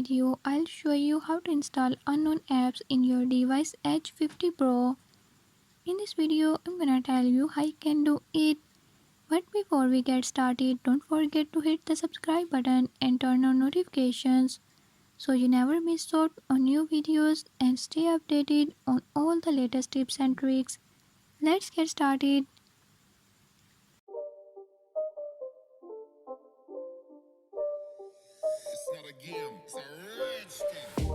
video, I'll show you how to install unknown apps in your device Edge 50 Pro. In this video, I'm gonna tell you how you can do it. But before we get started, don't forget to hit the subscribe button and turn on notifications so you never miss out on new videos and stay updated on all the latest tips and tricks. Let's get started. It's not a game, it's a rich thing.